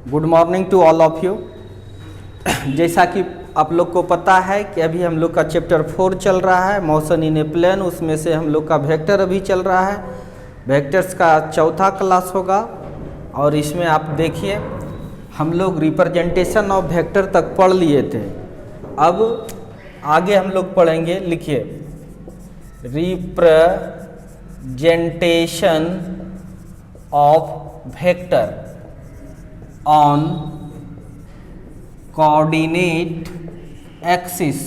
Good morning to all of you. जैसा कि आप लोग को पता है कि अभी हम लोग का चैप्टर 4 चल रहा है, मोशन इन ए प्लेन। उसमें से हम लोग का वेक्टर अभी चल रहा है। वेक्टर्स का चौथा क्लास होगा और इसमें आप देखिए हम लोग रिप्रेजेंटेशन ऑफ वेक्टर तक पढ़ लिए थे। अब आगे हम लोग पढ़ेंगे, लिखिए representation of vector on coordinate axis,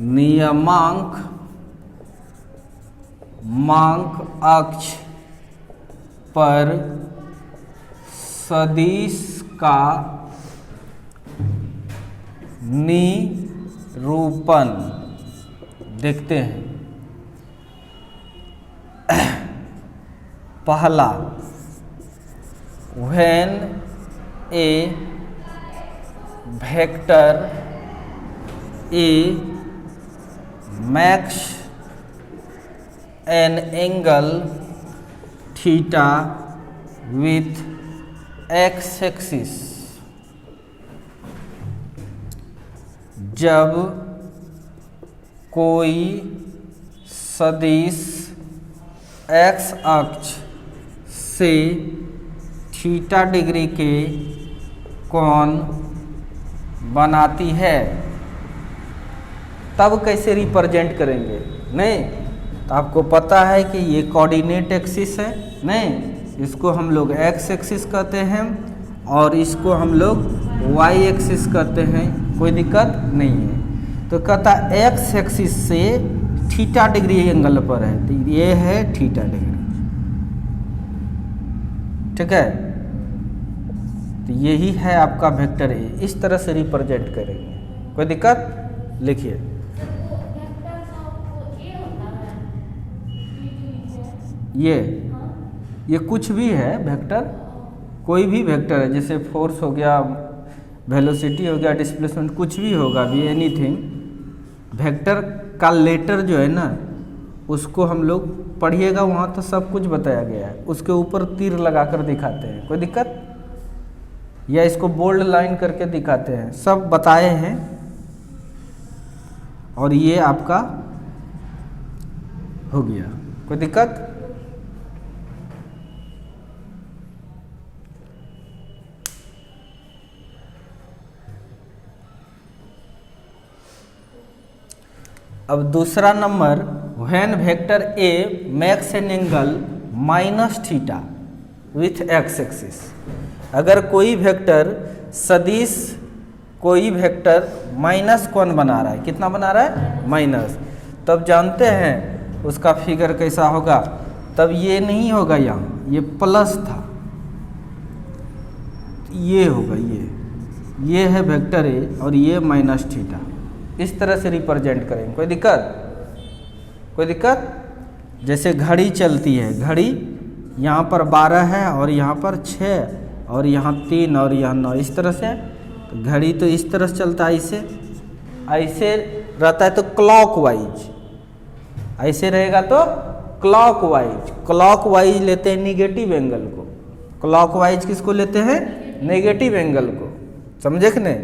नियमांक मांक अक्ष पर सदिश का निरूपण। देखते हैं पहला, when a vector A makes an angle theta with x-axis, जब कोई सदिश x अक्ष से थीटा डिग्री के कोण बनाती है, तब कैसे रिप्रेजेंट करेंगे? नहीं तो आपको पता है कि ये कोऑर्डिनेट एक्सिस है, नहीं इसको हम लोग एक्स एक्सिस कहते हैं और इसको हम लोग वाई एक्सिस कहते हैं। कोई दिक्कत नहीं है। तो कहता एक्स एक्सिस से थीटा डिग्री एंगल पर है, तो ये है थीटा डिग्री। ठीक है, तो यही है आपका वेक्टर ए। इस तरह से रिप्रेजेंट करेंगे। कोई दिक्कत? लिखिए ये कुछ भी है वेक्टर, कोई भी वेक्टर है, जैसे फोर्स हो गया, वेलोसिटी हो गया, डिस्प्लेसमेंट, कुछ भी होगा भी, एनीथिंग। वेक्टर का लेटर जो है ना, उसको हम लोग पढ़िएगा, वहाँ तो सब कुछ बताया गया है। उसके ऊपर तीर लगाकर दिखाते हैं, कोई दिक्कत? या इसको बोल्ड लाइन करके दिखाते हैं, सब बताए हैं। और ये आपका हो गया, कोई दिक्कत? अब दूसरा number, when vector A makes an angle minus theta with x axis. अगर कोई वेक्टर सदिश कोई वेक्टर माइनस कोण बना रहा है, कितना बना रहा है? माइनस। तब जानते हैं उसका फिगर कैसा होगा? तब ये नहीं होगा, यहाँ ये प्लस था, ये होगा, ये है वेक्टर ए और ये माइनस थीटा। इस तरह से रिप्रेजेंट करेंगे। कोई दिक्कत? कोई दिक्कत? जैसे घड़ी चलती है, घड़ी यहाँ पर 12 है और यहाँ पर 6 और यहाँ 3 और यहाँ 9, इस तरह से। तो घड़ी तो इस तरह से चलता है, ऐसे रहता है तो क्लॉकवाइज, ऐसे रहेगा तो क्लॉकवाइज लेते हैं निगेटिव एंगल को। क्लॉकवाइज किसको लेते हैं? नेगेटिव एंगल को। समझे कि नहीं?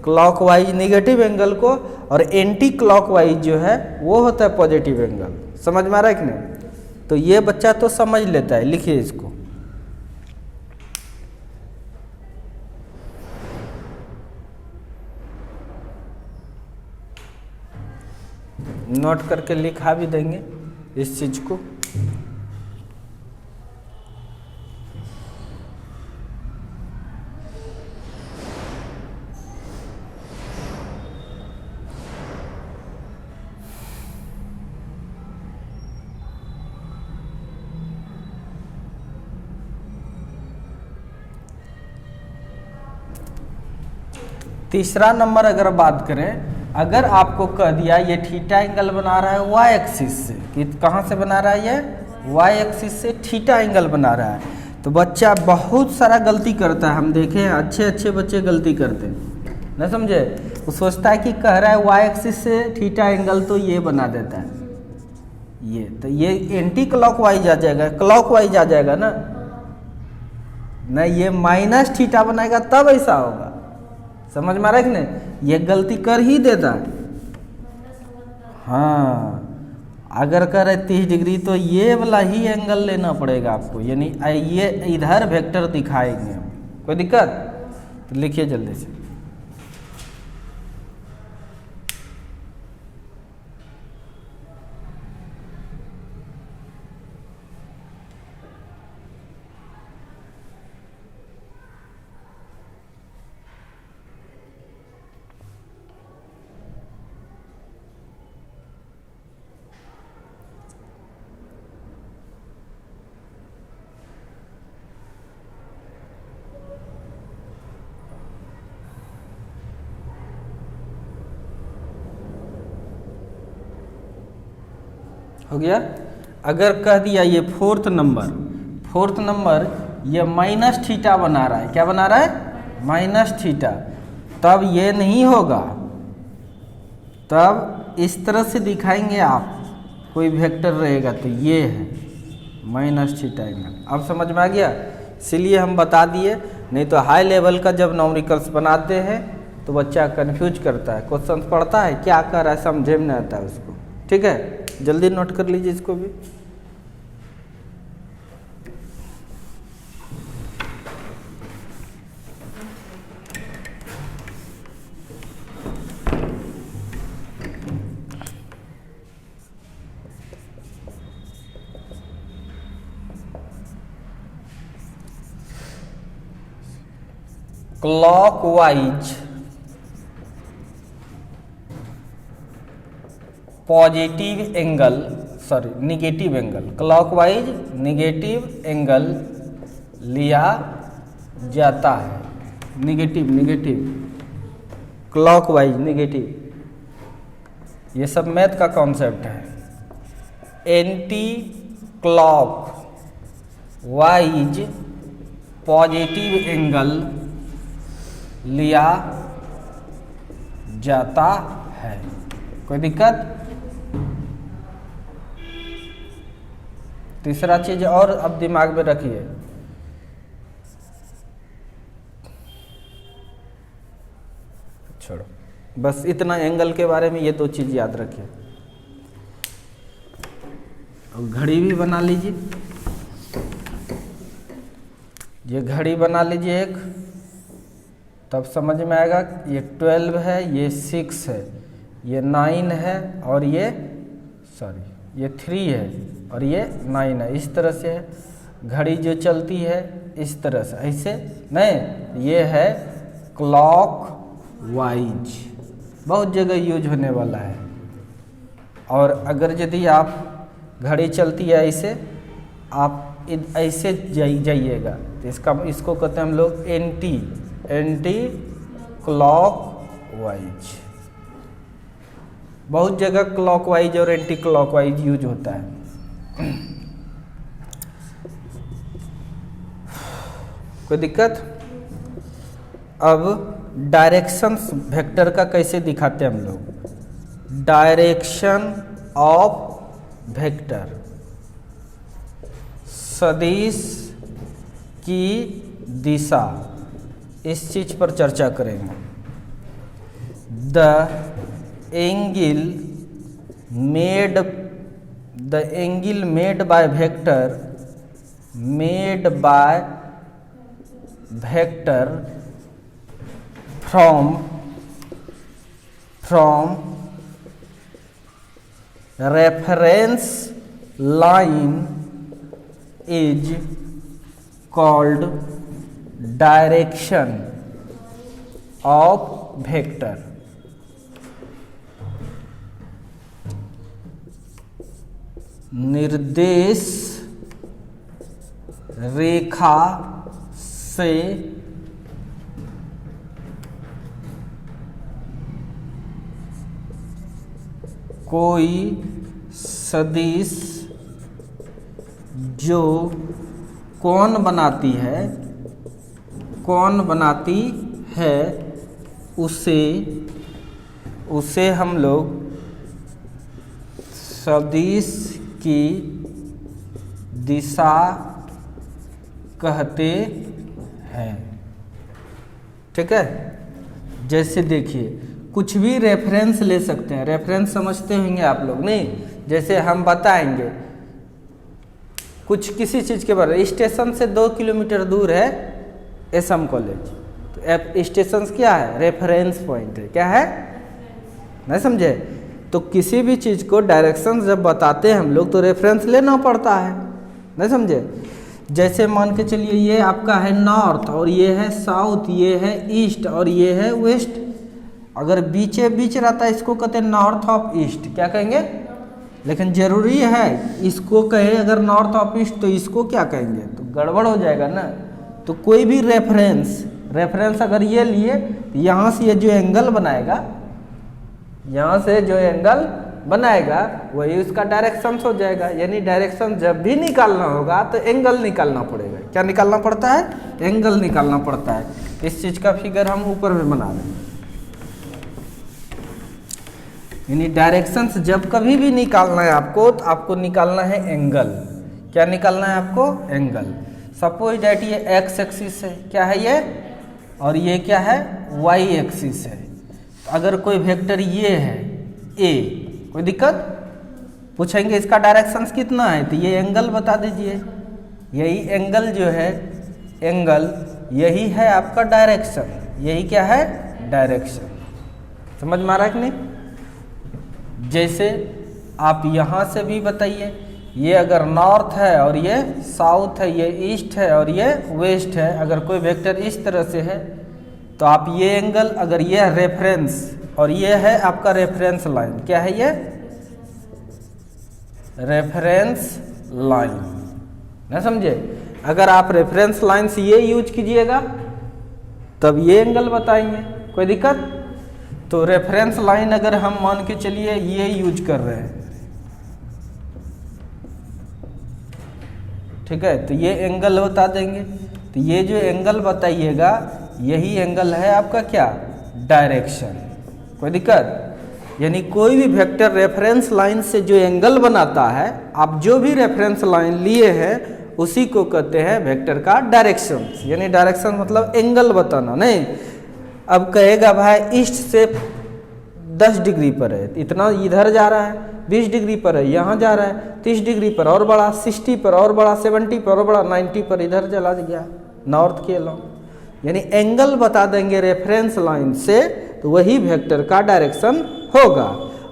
क्लॉकवाइज नेगेटिव एंगल को, और एंटी क्लॉकवाइज जो है वो होता है पॉजिटिव एंगल। समझ में आ रहा है कि नहीं? तो ये बच्चा तो समझ लेता है। लिखिए इसको, नोट करके लिखा भी देंगे इस चीज को। तीसरा नंबर अगर बात करें, अगर आपको कह दिया ये थीटा एंगल बना रहा है वाई एक्सिस से, कि कहाँ से बना रहा है? ये वाई एक्सिस से थीटा एंगल बना रहा है। तो बच्चा बहुत सारा गलती करता है, हम देखे हैं अच्छे अच्छे बच्चे गलती करते हैं, न समझे। वो सोचता है कि कह रहा है वाई एक्सिस से थीटा एंगल, तो ये बना देता है ये, तो ये एंटी क्लॉकवाइज आ जाएगा, क्लॉकवाइज आ जाएगा ना, नहीं, ये माइनस थीटा बनाएगा तब ऐसा होगा। समझ में आ रहा है कि नहीं? ये गलती कर ही देता है। हाँ, अगर करे 30 डिग्री तो ये वाला ही एंगल लेना पड़ेगा आपको, यानी ये इधर वेक्टर दिखाएंगे हम। कोई दिक्कत? तो लिखिए जल्दी से। हो गया? अगर कह दिया ये फोर्थ नंबर ये माइनस थीटा बना रहा है, क्या बना रहा है? माइनस थीटा, तब ये नहीं होगा, तब इस तरह से दिखाएंगे आप, कोई वेक्टर रहेगा तो ये है माइनस थीटा एंगल। अब समझ में आ गया? इसीलिए हम बता दिए, नहीं तो हाई लेवल का जब न्यूमेरिकल्स बनाते हैं तो बच्चा कंफ्यूज करता है, क्वेश्चन पढ़ता है क्या कर रहा है समझे में नहीं आता है उसको। ठीक है, जल्दी नोट कर लीजिए इसको भी। Clockwise positive angle, sorry negative angle, clockwise negative angle लिया जाता है। निगेटिव क्लॉकवाइज निगेटिव, ये सब मैथ का कॉन्सेप्ट है। Anti clock wise positive angle लिया जाता है। कोई दिक्कत? तीसरा चीज और अब दिमाग में रखिए, छोड़ो, बस इतना एंगल के बारे में ये दो चीज याद रखिए। और घड़ी भी बना लीजिए, ये घड़ी बना लीजिए एक, तब समझ में आएगा। ये 12 है, ये 6 है, ये 9 है, और ये 3 है, और ये 9 है। इस तरह से है घड़ी जो चलती है, इस तरह से, ऐसे नहीं, ये है क्लॉक वाइज, बहुत जगह यूज होने वाला है। और अगर यदि आप घड़ी चलती है ऐसे, आप ऐसे जाइएगा तो इसको कहते हैं हम लोग एंटी क्लॉक वाइज। बहुत जगह क्लॉकवाइज और एंटी क्लॉकवाइज यूज होता है। कोई दिक्कत? अब डायरेक्शंस वेक्टर का कैसे दिखाते हैं हम लोग? डायरेक्शन ऑफ वेक्टर, सदिश की दिशा, इस चीज पर चर्चा करेंगे। The angle made by vector from reference line is called direction of vector. निर्देश रेखा से कोई सदिश जो कौन बनाती है उसे हम लोग सदिश की दिशा कहते है। ठीक है, जैसे देखिए कुछ भी रेफरेंस ले सकते हैं, रेफरेंस समझते होंगे आप लोग नहीं, जैसे हम बताएंगे कुछ किसी चीज़ के बारे में, स्टेशन से 2 किलोमीटर दूर है एसएम कॉलेज, तो स्टेशन क्या है, रेफरेंस पॉइंट है, क्या है, नहीं समझे। तो किसी भी चीज़ को डायरेक्शन जब बताते हैं हम लोग तो रेफरेंस लेना पड़ता है, नहीं समझे। जैसे मान के चलिए ये आपका है नॉर्थ और ये है साउथ, ये है ईस्ट और ये है वेस्ट, अगर बीचे बीच रहता है इसको कहते हैं नॉर्थ ऑफ ईस्ट, क्या कहेंगे, लेकिन जरूरी है इसको कहे अगर नॉर्थ ऑफ ईस्ट तो इसको क्या कहेंगे, तो गड़बड़ हो जाएगा ना। तो कोई भी रेफरेंस अगर ये लिए तो यहाँ से ये जो एंगल बनाएगा, यहाँ से जो एंगल बनाएगा वही उसका डायरेक्शन हो जाएगा। यानी डायरेक्शन जब भी निकालना होगा तो एंगल निकालना पड़ेगा। क्या निकालना पड़ता है, एंगल निकालना पड़ता है। इस चीज़ का फिगर हम ऊपर में बना देंगे। यानी डायरेक्शंस जब कभी भी निकालना है आपको तो आपको निकालना है एंगल। क्या निकालना है आपको, एंगल। सपोज डैट ये एक्स एक्सिस है, क्या है ये, और ये क्या है, वाई एक्सिस है। अगर कोई वेक्टर ये है ए, कोई दिक्कत, पूछेंगे इसका डायरेक्शंस कितना है तो ये एंगल बता दीजिए। यही एंगल जो है, एंगल यही है आपका डायरेक्शन, यही क्या है, डायरेक्शन। समझ में आ रहा है कि नहीं। जैसे आप यहाँ से भी बताइए, ये अगर नॉर्थ है और ये साउथ है, ये ईस्ट है और ये वेस्ट है, अगर कोई वेक्टर इस तरह से है तो आप ये एंगल, अगर ये रेफरेंस और ये है आपका रेफरेंस लाइन, क्या है ये, रेफरेंस लाइन, ना समझे। अगर आप रेफरेंस लाइन से ये यूज कीजिएगा तब ये एंगल बताएंगे, कोई दिक्कत। तो रेफरेंस लाइन अगर हम मान के चलिए ये यूज कर रहे हैं, ठीक है, तो ये एंगल बता देंगे। तो ये जो एंगल बताइएगा यही एंगल है आपका क्या, डायरेक्शन, कोई दिक्कत। यानी कोई भी वेक्टर रेफरेंस लाइन से जो एंगल बनाता है, आप जो भी रेफरेंस लाइन लिए हैं उसी को कहते हैं वेक्टर का डायरेक्शन। यानी डायरेक्शन मतलब एंगल बताना नहीं। अब कहेगा भाई ईस्ट से 10 डिग्री पर है, इतना इधर जा रहा है, 20 डिग्री पर है, यहाँ जा रहा है 30 डिग्री पर और बड़ा, 60 पर और बड़ा, 70 पर और बड़ा, 90 पर इधर चला गया नॉर्थ के अलावा। यानी एंगल बता देंगे रेफरेंस लाइन से तो वही वेक्टर का डायरेक्शन होगा।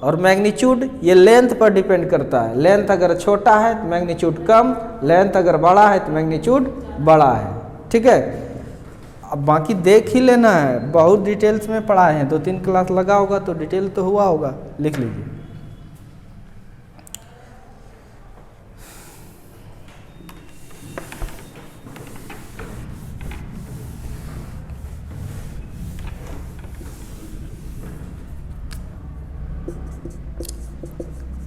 और मैग्नीट्यूड ये लेंथ पर डिपेंड करता है। लेंथ अगर छोटा है तो मैग्नीट्यूड कम, लेंथ अगर बड़ा है तो मैग्नीट्यूड बड़ा है, ठीक है। अब बाकी देख ही लेना है, बहुत डिटेल्स में पढ़ाए हैं, 2-3 क्लास लगा होगा तो डिटेल तो हुआ होगा, लिख लीजिए।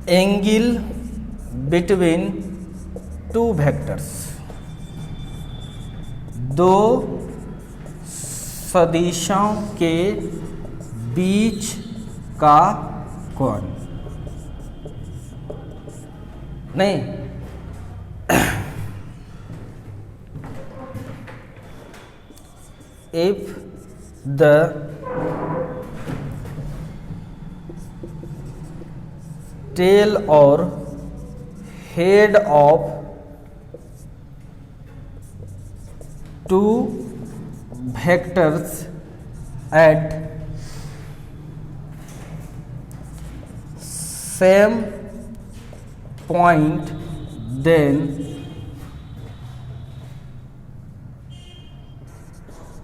एंगल बिटवीन टू वेक्टर्स, दो सदिशों के बीच का कोण, नहीं if the tail or head of two vectors at same point, then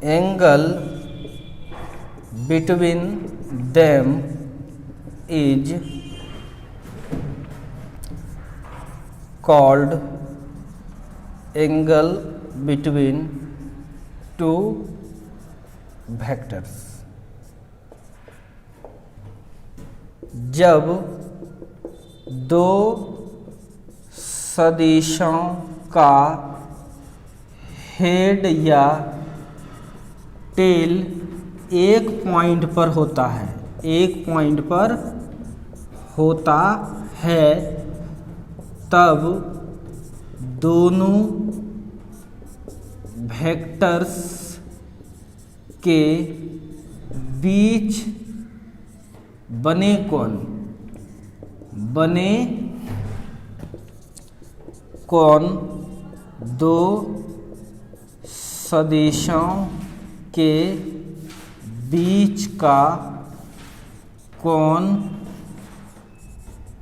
angle between them is called angle between two vectors। जब दो सदिशों का हेड या टेल एक पॉइंट पर होता है, एक पॉइंट पर होता है, तब दोनों वेक्टर्स के बीच बने कोण दो सदिशों के बीच का कोण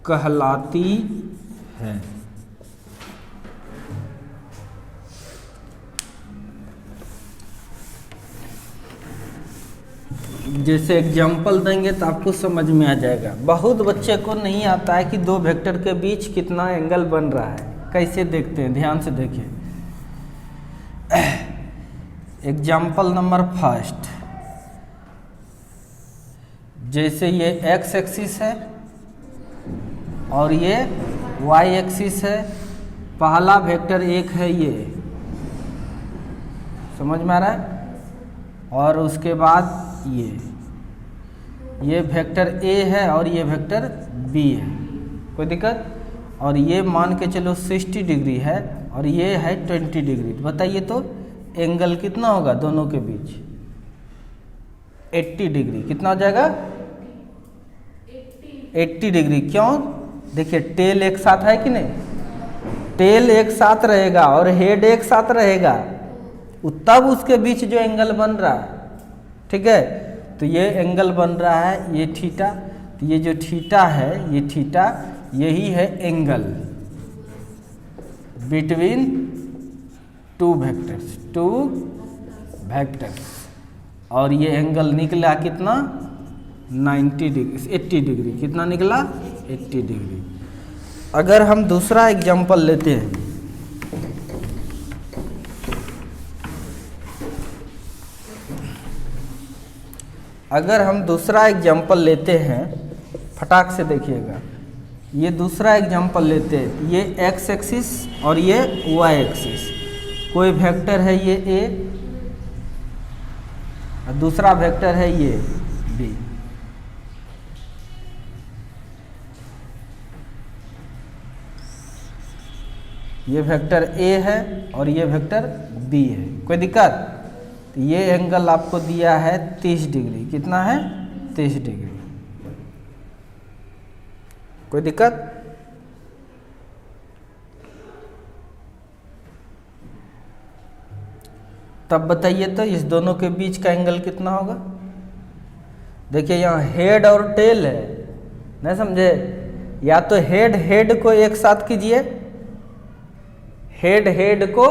कहलाती है। जैसे एग्जाम्पल देंगे तो आपको समझ में आ जाएगा। बहुत बच्चे को नहीं आता है कि दो वेक्टर के बीच कितना एंगल बन रहा है। कैसे देखते हैं, ध्यान से देखिए। एग्जाम्पल नंबर फर्स्ट, जैसे ये एक्स एक्सिस है और ये वाई एक्सिस है। पहला वेक्टर एक है, ये समझ में आ रहा है। और उसके बाद ये वेक्टर ए है और ये वेक्टर बी है, कोई दिक्कत। और ये मान के चलो 60 डिग्री है और ये है 20 डिग्री। तो बताइए तो एंगल कितना होगा दोनों के बीच? 80 डिग्री। कितना हो जाएगा? 80 डिग्री। क्यों? देखिए टेल एक साथ है कि नहीं? टेल एक साथ रहेगा और हेड एक साथ रहेगा, तब उसके बीच जो एंगल बन रहा है, ठीक है। तो ये एंगल बन रहा है, ये थीटा। तो ये जो थीटा है, ये थीटा, यही है एंगल बिटवीन टू वेक्टर्स। और ये एंगल निकला कितना? 90 डिग्री, 80 डिग्री। कितना निकला? 80 डिग्री। अगर हम दूसरा एग्जांपल लेते हैं, फटाक से देखिएगा। ये दूसरा एग्जांपल लेते हैं। ये एक्स एक्सिस और ये वाई एक्सिस। कोई वेक्टर है ये ए और दूसरा वेक्टर है ये बी। ये वेक्टर ए है और ये वेक्टर बी है, कोई दिक्कत? तो ये एंगल आपको दिया है 30 डिग्री। कितना है? 30 डिग्री। कोई दिक्कत? तब बताइए तो इस दोनों के बीच का एंगल कितना होगा? देखिए यहाँ हेड और टेल है, नहीं समझे? या तो हेड को एक साथ कीजिए, हेड को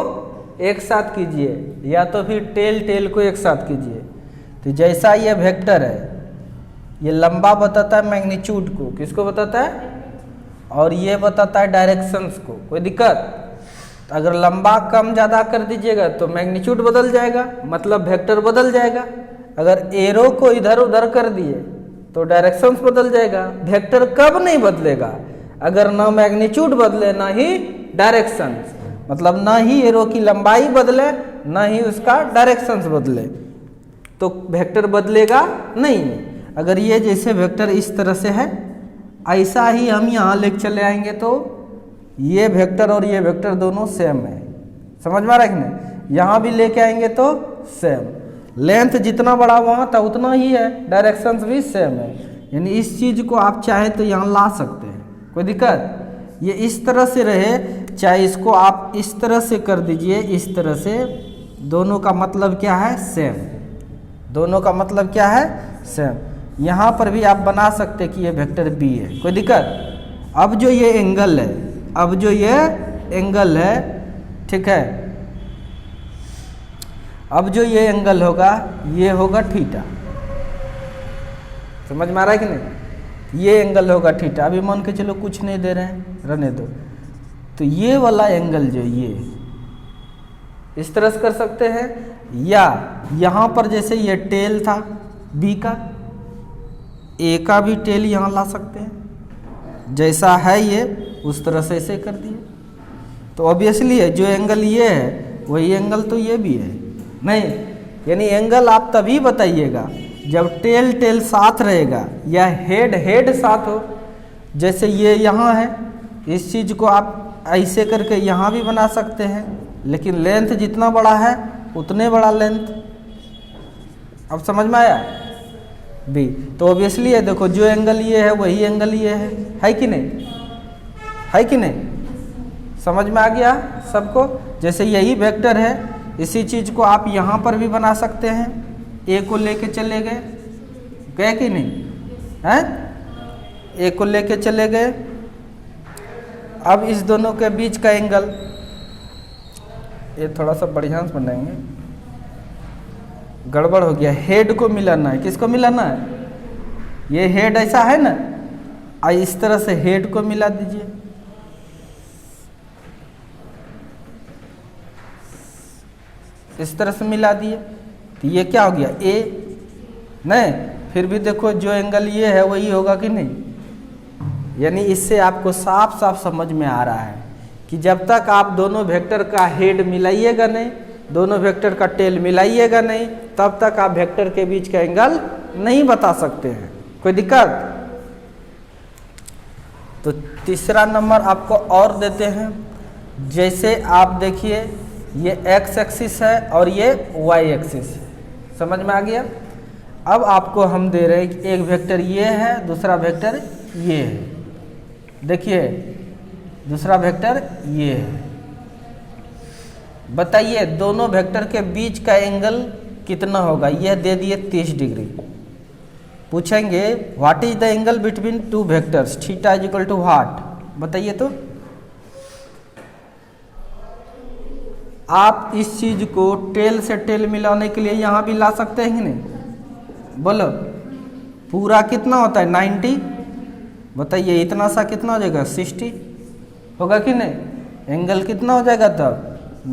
एक साथ कीजिए, या तो फिर टेल को एक साथ कीजिए। तो जैसा ये वेक्टर है, ये लंबा बताता है मैग्नीट्यूड को, किसको बताता है? और ये बताता है डायरेक्शंस को। कोई दिक्कत? तो अगर लंबा कम ज़्यादा कर दीजिएगा तो मैग्नीट्यूड बदल जाएगा, मतलब वेक्टर बदल जाएगा। अगर एरो को इधर उधर कर दिए तो डायरेक्शंस बदल जाएगा। वेक्टर कब नहीं बदलेगा? अगर ना मैग्नीट्यूड बदले ना ही डायरेक्शंस, मतलब ना ही एरो की लंबाई बदले ना ही उसका डायरेक्शंस बदले, तो वेक्टर बदलेगा नहीं। अगर ये जैसे वेक्टर इस तरह से है, ऐसा ही हम यहाँ लेके चले आएंगे तो ये वेक्टर और ये वेक्टर दोनों सेम है। समझ में आ रहा है कि नहीं? यहाँ भी लेके आएंगे तो सेम, लेंथ जितना बड़ा वहाँ था उतना ही है, डायरेक्शंस भी सेम है। यानी इस चीज़ को आप चाहे तो यहाँ ला सकते हैं, कोई दिक्कत? ये इस तरह से रहे, चाहे इसको आप इस तरह से कर दीजिए, इस तरह से, दोनों का मतलब क्या है? सेम। दोनों का मतलब क्या है? सेम। यहाँ पर भी आप बना सकते कि ये वेक्टर बी है, कोई दिक्कत? अब जो ये एंगल है, ठीक है, अब जो ये एंगल होगा ये होगा थीटा। समझ में आ रहा है कि नहीं? ये एंगल होगा थीटा। अभी मान के चलो कुछ नहीं दे रहे हैं, रहने दो। तो ये वाला एंगल जो ये इस तरह से कर सकते हैं, या यहाँ पर जैसे ये टेल था बी का, ए का भी टेल यहाँ ला सकते हैं। जैसा है ये उस तरह से ऐसे कर दिए तो ऑब्वियसली है जो एंगल ये है वही एंगल तो ये भी है। नहीं, यानी एंगल आप तभी बताइएगा जब टेल साथ रहेगा या हेड साथ हो। जैसे ये यहाँ है, इस चीज़ को आप ऐसे करके यहाँ भी बना सकते हैं, लेकिन लेंथ जितना बड़ा है उतने बड़ा लेंथ। अब समझ में आया बी। तो ऑब्वियसली है, देखो जो एंगल ये है वही एंगल ये है कि नहीं, है कि नहीं? समझ में आ गया सबको? जैसे यही वेक्टर है, इसी चीज़ को आप यहाँ पर भी बना सकते हैं। ए को लेके चले गए कि नहीं, हैं? ए को लेके चले गए। अब इस दोनों के बीच का एंगल, ये थोड़ा सा बढ़िया से बनाएंगे, गड़बड़ हो गया। हेड को मिलाना है, किसको मिलाना है? ये हेड ऐसा है ना, इस तरह से हेड को मिला दीजिए। इस तरह से मिला दिए तो ये क्या हो गया? ए। नहीं, फिर भी देखो जो एंगल ये है वही होगा कि नहीं? यानी इससे आपको साफ साफ समझ में आ रहा है कि जब तक आप दोनों वेक्टर का हेड मिलाइएगा नहीं, दोनों वेक्टर का टेल मिलाइएगा नहीं, तब तक आप वेक्टर के बीच का एंगल नहीं बता सकते हैं। कोई दिक्कत? तो तीसरा नंबर आपको और देते हैं। जैसे आप देखिए ये x एक्सिस है और ये y एक्सिस है, समझ में आ गया? अब आपको हम दे रहे हैं कि एक वेक्टर ये है, दूसरा वेक्टर ये है। देखिए दूसरा वेक्टर ये है। बताइए दोनों वेक्टर के बीच का एंगल कितना होगा? यह दे दिए 30 डिग्री। पूछेंगे what is the angle between two vectors, theta is equal to what? बताइए तो। आप इस चीज को टेल से टेल मिलाने के लिए यहाँ भी ला सकते हैं कि नहीं? बोलो पूरा कितना होता है? 90। बताइए इतना सा कितना हो जाएगा? 60 होगा कि नहीं? एंगल कितना हो जाएगा तब?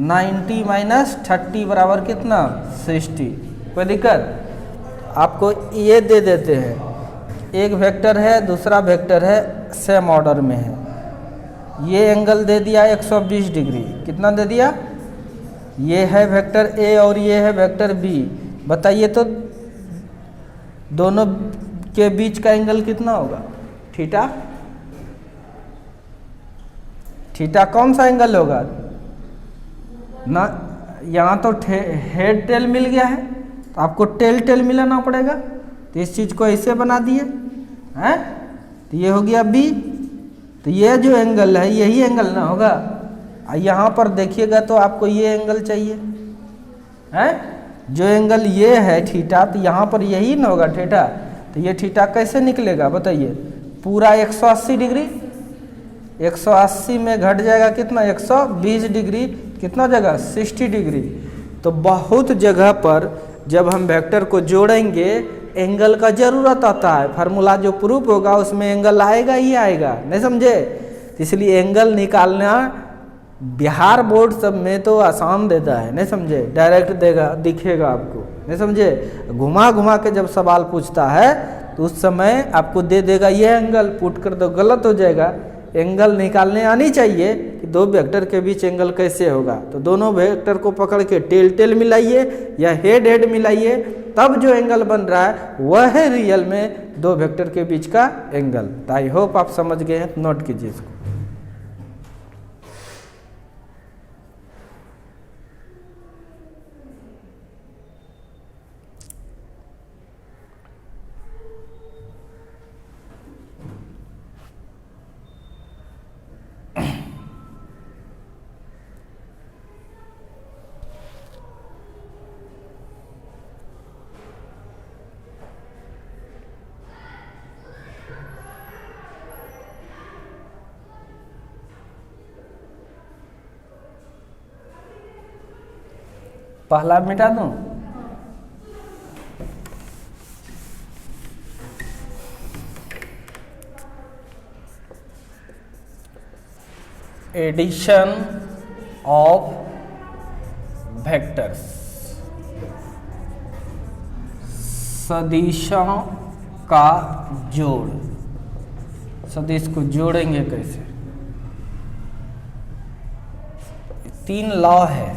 90 माइनस 30 बराबर कितना? 60। कोई दिक्कत? आपको ये दे देते हैं, एक वेक्टर है दूसरा वेक्टर है, सेम ऑर्डर में है। ये एंगल दे दिया 120 डिग्री। कितना दे दिया? ये है वेक्टर ए और ये है वेक्टर बी। बताइए तो दोनों के बीच का एंगल कितना होगा? थीटा। थीटा कौन सा एंगल होगा ना? यहाँ तो हेड टेल मिल गया है, तो आपको टेल टेल मिलाना पड़ेगा। तो इस चीज़ को ऐसे बना दिए हैं, तो ये हो गया बी। तो ये जो एंगल है यही एंगल ना होगा। यहाँ पर देखिएगा तो आपको ये एंगल चाहिए है, जो एंगल ये है थीटा, तो यहाँ पर यही ना होगा थीटा। तो ये थीटा कैसे निकलेगा बताइए? पूरा 180 डिग्री, 180 में घट जाएगा कितना? 120 डिग्री। कितना जगह? 60 डिग्री। तो बहुत जगह पर जब हम वेक्टर को जोड़ेंगे एंगल का जरूरत आता है। फार्मूला जो प्रूफ होगा उसमें एंगल आएगा ही आएगा, नहीं समझे? इसलिए एंगल निकालना बिहार बोर्ड सब में तो आसान देता है, नहीं समझे? डायरेक्ट देगा, दिखेगा आपको, नहीं समझे? घुमा घुमा के जब सवाल पूछता है तो उस समय आपको दे देगा ये एंगल, पुट कर दो, गलत हो जाएगा। एंगल निकालने आनी चाहिए कि दो वेक्टर के बीच एंगल कैसे होगा। तो दोनों वेक्टर को पकड़ के टेल टेल मिलाइए या हेड हेड मिलाइए, तब जो एंगल बन रहा है वह है रियल में दो वेक्टर के बीच का एंगल। तो आई होप आप समझ गए हैं, नोट कीजिए इसको। पहला मिटा दूं? एडिशन ऑफ वेक्टर्स, सदिशों का जोड़। सदिश को जोड़ेंगे कैसे? 3 लॉ है।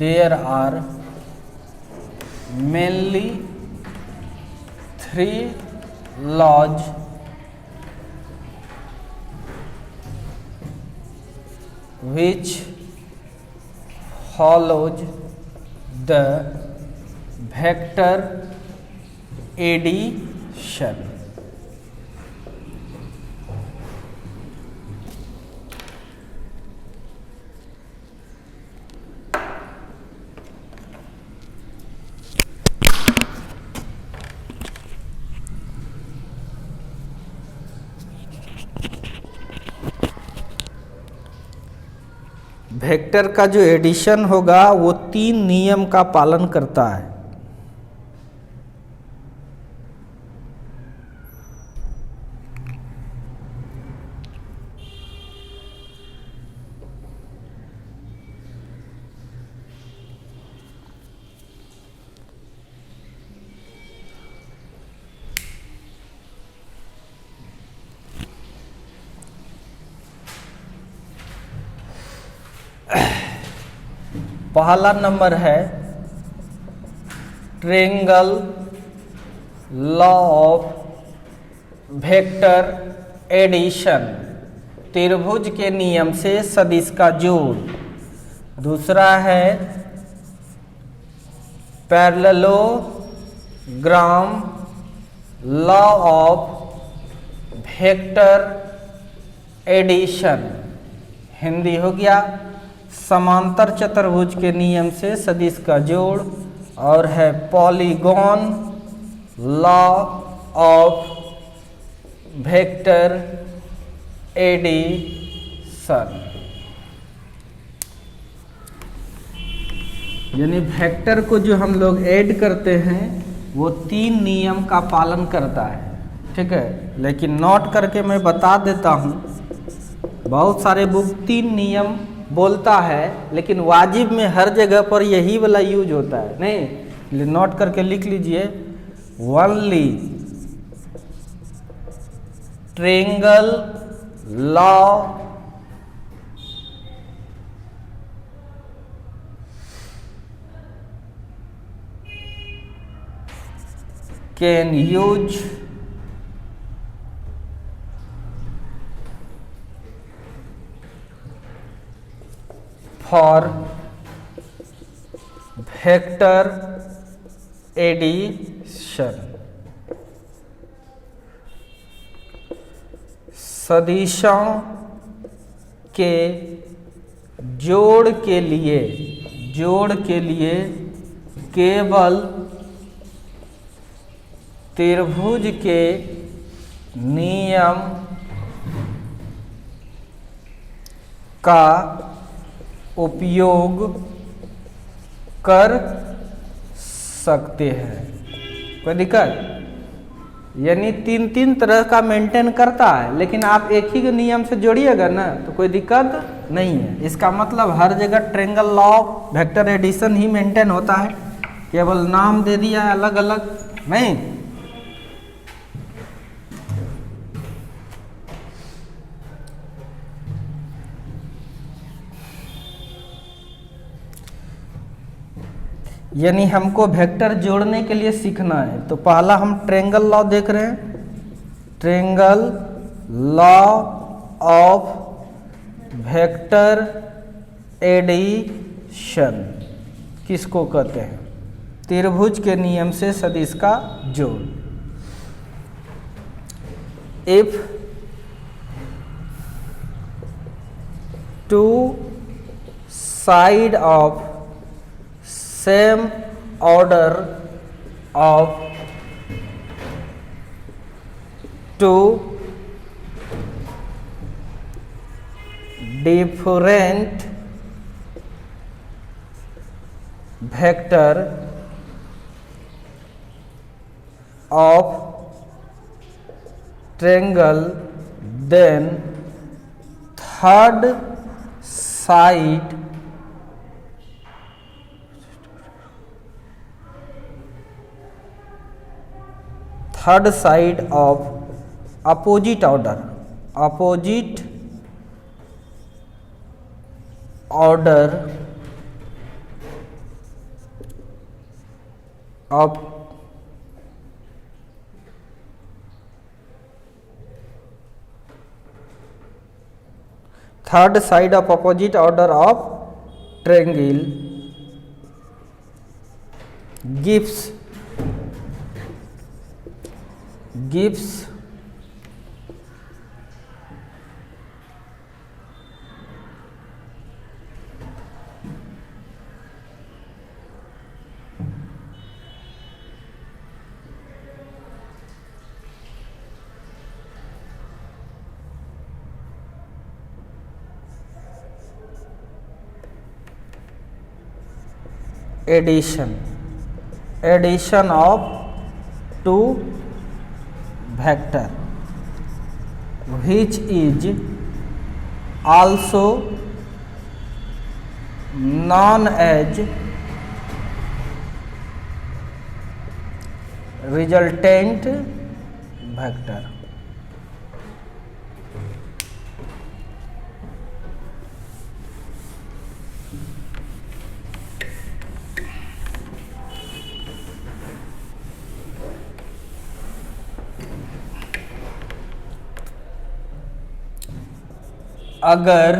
There are mainly 3 laws which follows the vector addition। Vector का जो एडिशन होगा वो 3 नियम का पालन करता है। पहला नंबर है triangle law of vector addition, त्रिभुज के नियम से सदिश का जोड़। दूसरा है parallelogram law of vector addition, Hindi हो गया समांतर चतुर्भुज के नियम से सदिश का जोड़। और है polygon law of vector addition, यानी वेक्टर को जो हम लोग ऐड करते हैं वो 3 नियम का पालन करता है। ठीक है, लेकिन नोट करके मैं बता देता हूँ, बहुत सारे बुक 3 नियम बोलता है लेकिन वाजिब में हर जगह पर यही वाला यूज होता है, नहीं नोट करके लिख लीजिए। Only triangle law can use for vector addition, सदिशों के जोड़ के लिए केवल त्रिभुज के नियम का उपयोग कर सकते हैं। कोई दिक्कत? यानी 3 तरह का मेंटेन करता है, लेकिन आप एक ही नियम से जोड़िएगा ना तो कोई दिक्कत नहीं है। इसका मतलब हर जगह triangle law of vector addition ही मेंटेन होता है, केवल नाम दे दिया है अलग अलग, नहीं। यानी हमको वेक्टर जोड़ने के लिए सीखना है। तो पहला हम ट्रायंगल लॉ देख रहे हैं, triangle law of vector addition किसको कहते हैं? त्रिभुज के नियम से सदिश का जोड़। If two side of same order of two different vector of triangle, then third side of opposite order of third side of opposite order of triangle gives addition of two vector which is also known as resultant vector. अगर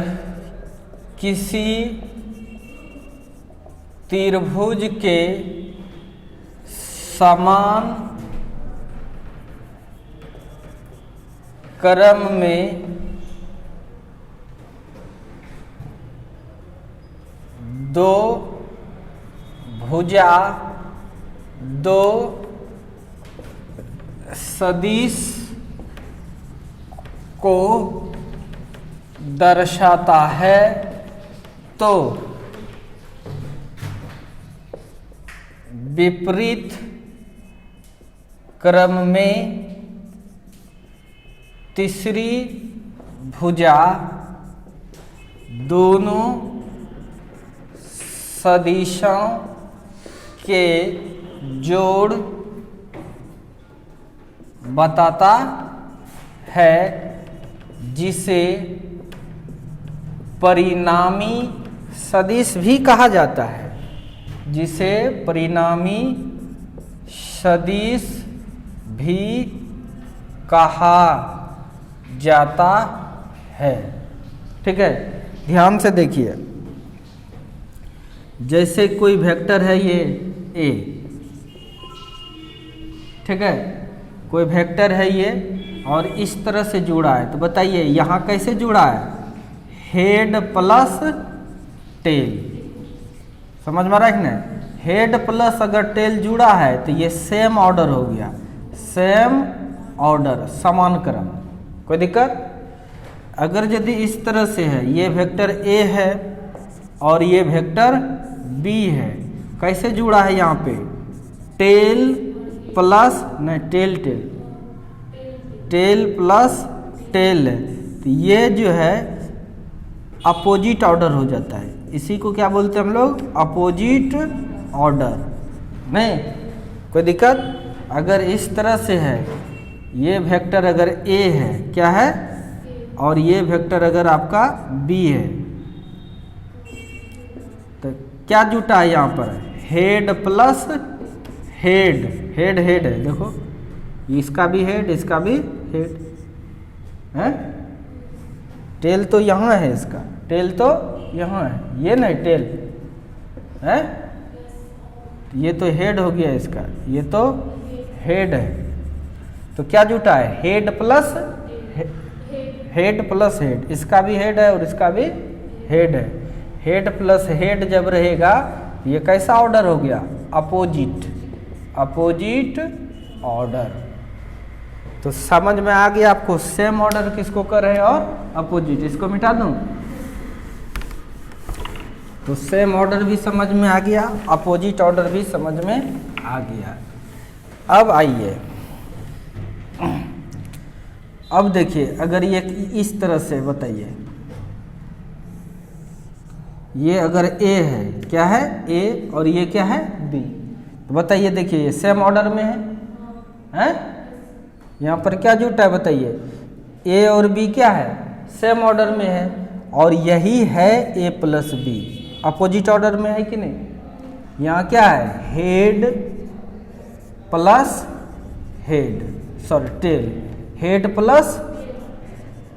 किसी त्रिभुज के समान क्रम में दो भुजा दो सदिश को दर्शाता है तो विपरीत क्रम में तीसरी भुजा दोनों सदिशों के जोड़ बताता है जिसे परिणामी सदिश भी कहा जाता है, जिसे परिणामी सदिश भी कहा जाता है। ठीक है, ध्यान से देखिए, जैसे कोई वेक्टर है ये ए, ठीक है, कोई वेक्टर है ये और इस तरह से जुड़ा है, तो बताइए यहाँ कैसे जुड़ा है? हेड प्लस टेल, समझ में आ रहा है कि नहीं? हेड प्लस अगर टेल जुड़ा है तो ये सेम ऑर्डर हो गया, सेम ऑर्डर, समान क्रम। कोई दिक्कत? अगर यदि इस तरह से है, ये वेक्टर ए है और ये वेक्टर बी है, कैसे जुड़ा है यहाँ पे? टेल प्लस नहीं, tail tail tail plus tail है, तो ये जो है अपोजिट ऑर्डर हो जाता है। इसी को क्या बोलते हैं हम लोग? Opposite order. नहीं, कोई दिक्कत? अगर इस तरह से है, ये वेक्टर अगर ए है, क्या है, और ये वेक्टर अगर आपका बी है, तो क्या जुटा है यहाँ पर? Head plus head, head head है, देखो इसका भी हेड, इसका भी हेड है। टेल तो यहाँ है, इसका टेल तो यहाँ है, ये नहीं टेल है, ये तो हेड हो गया इसका, ये तो हेड है। तो क्या जुटा है? Head plus head plus head, इसका भी हेड है और इसका भी हेड है। हेड प्लस हेड जब रहेगा ये कैसा ऑर्डर हो गया? Opposite, opposite order. तो समझ में आ गया आपको, सेम ऑर्डर किसको कर रहे हैं और अपोजिट। इसको मिटा दूं तो सेम ऑर्डर भी समझ में आ गया, अपोजिट ऑर्डर भी समझ में आ गया। अब आइए, अब देखिए, अगर ये इस तरह से बताइए, ये अगर ए है, क्या है? ए, और ये क्या है? बी। तो बताइए, देखिए ये सेम ऑर्डर में है? यहाँ पर क्या जुटा है बताइए? ए और बी क्या है? सेम ऑर्डर में है, और यही है A plus B, opposite order में है कि नहीं? यहाँ क्या है? Head plus head, sorry tail, head plus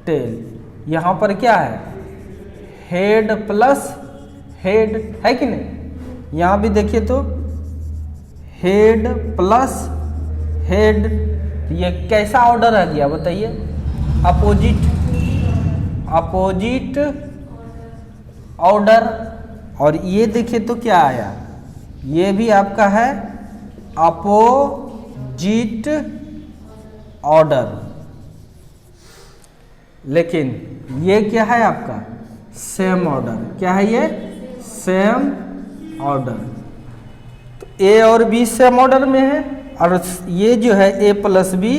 tail. यहाँ पर क्या है? हेड प्लस हेड, है कि नहीं? यहाँ भी देखिए तो हेड प्लस हेड, ये कैसा ऑर्डर आ गया बताइए? Opposite order. और ये देखिए तो क्या आया, ये भी आपका है अपोजिट ऑर्डर, लेकिन ये क्या है आपका सेम ऑर्डर। क्या है ये? Same order. तो ए और बी सेम ऑर्डर में है, और ये जो है ए प्लस बी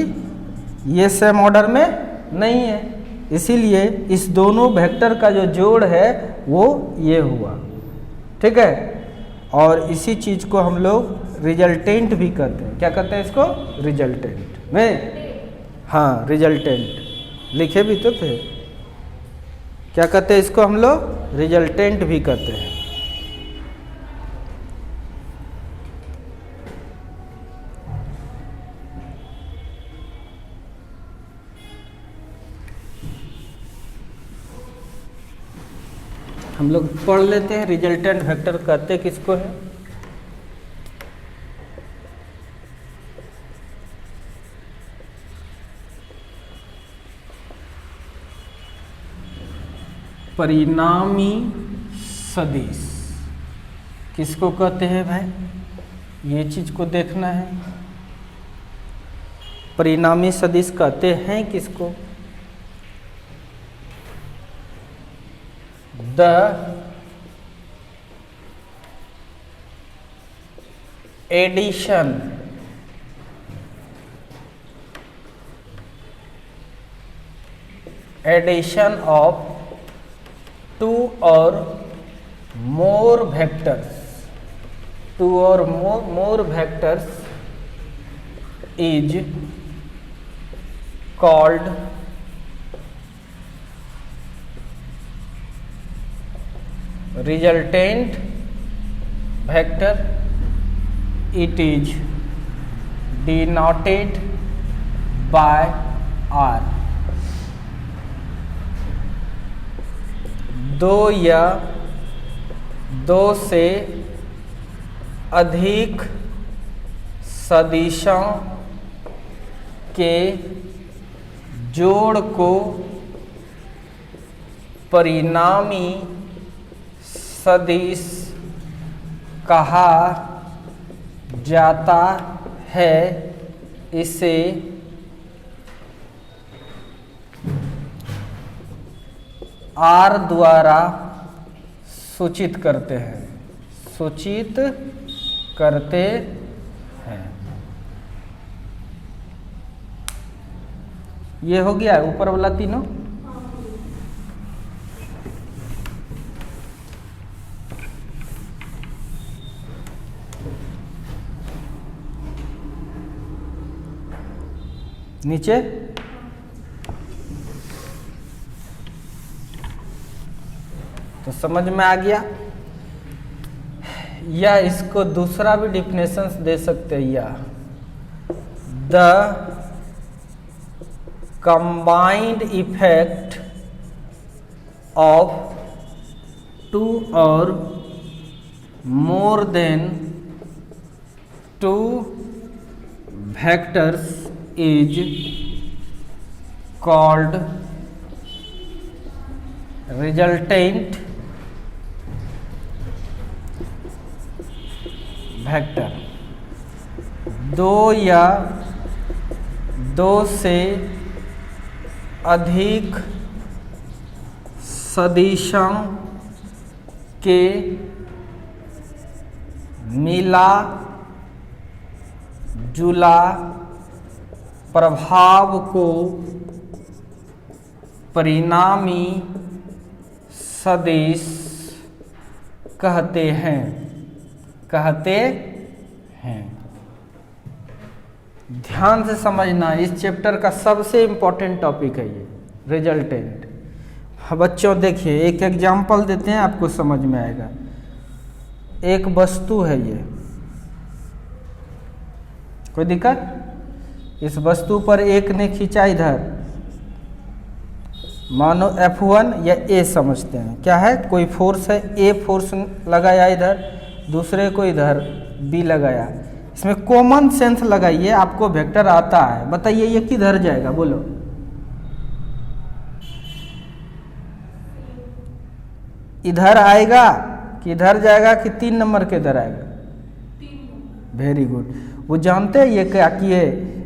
ये सेम ऑर्डर में नहीं है, इसीलिए इस दोनों वेक्टर का जो जोड़ है वो ये हुआ। ठीक है, और इसी चीज़ को हम लोग रिजल्टेंट भी कहते हैं। क्या कहते हैं इसको? रिजल्टेंट में, हाँ रिजल्टेंट लिखे भी तो थे। क्या कहते हैं इसको हम लोग? रिजल्टेंट भी कहते हैं। हम लोग पढ़ लेते हैं रिजल्टेंट वेक्टर कहते किसको है। परिणामी सदिश किसको कहते हैं भाई? ये चीज को देखना है। परिणामी सदिश कहते हैं किसको? The addition of two or more vectors is called resultant vector. It is denoted by R. दो या दो से अधिक सदिशों के जोड़ को परिणामी सदिश कहा जाता है। इसे R द्वारा सूचित करते हैं, सूचित करते हैं। ये हो गया ऊपर वाला तीनों। नीचे तो समझ में आ गया। या इसको दूसरा भी डिफिनेशन दे सकते हैं, या the combined effect of two और more than two vectors is called resultant vector। दो या दो से अधिक सदिशों के मिला जुला प्रभाव को परिणामी सदिश कहते हैं, ध्यान से समझना। इस चैप्टर का सबसे इम्पोर्टेंट टॉपिक है ये रिजल्टेंट। बच्चों देखिए, एक एग्जाम्पल देते हैं, आपको समझ में आएगा। एक वस्तु है ये, कोई दिक्कत? इस वस्तु पर एक ने खींचा इधर, मानो F1 या A समझते हैं, क्या है, कोई फोर्स है, A फोर्स लगाया इधर, दूसरे को इधर B लगाया, इसमें कॉमन सेंस लगाइए, आपको वेक्टर आता है, बताइए ये किधर जाएगा, बोलो। इधर आएगा कि इधर जाएगा कि 3 नंबर के इधर आएगा? Very good. वो जानते हैं ये क्या किए,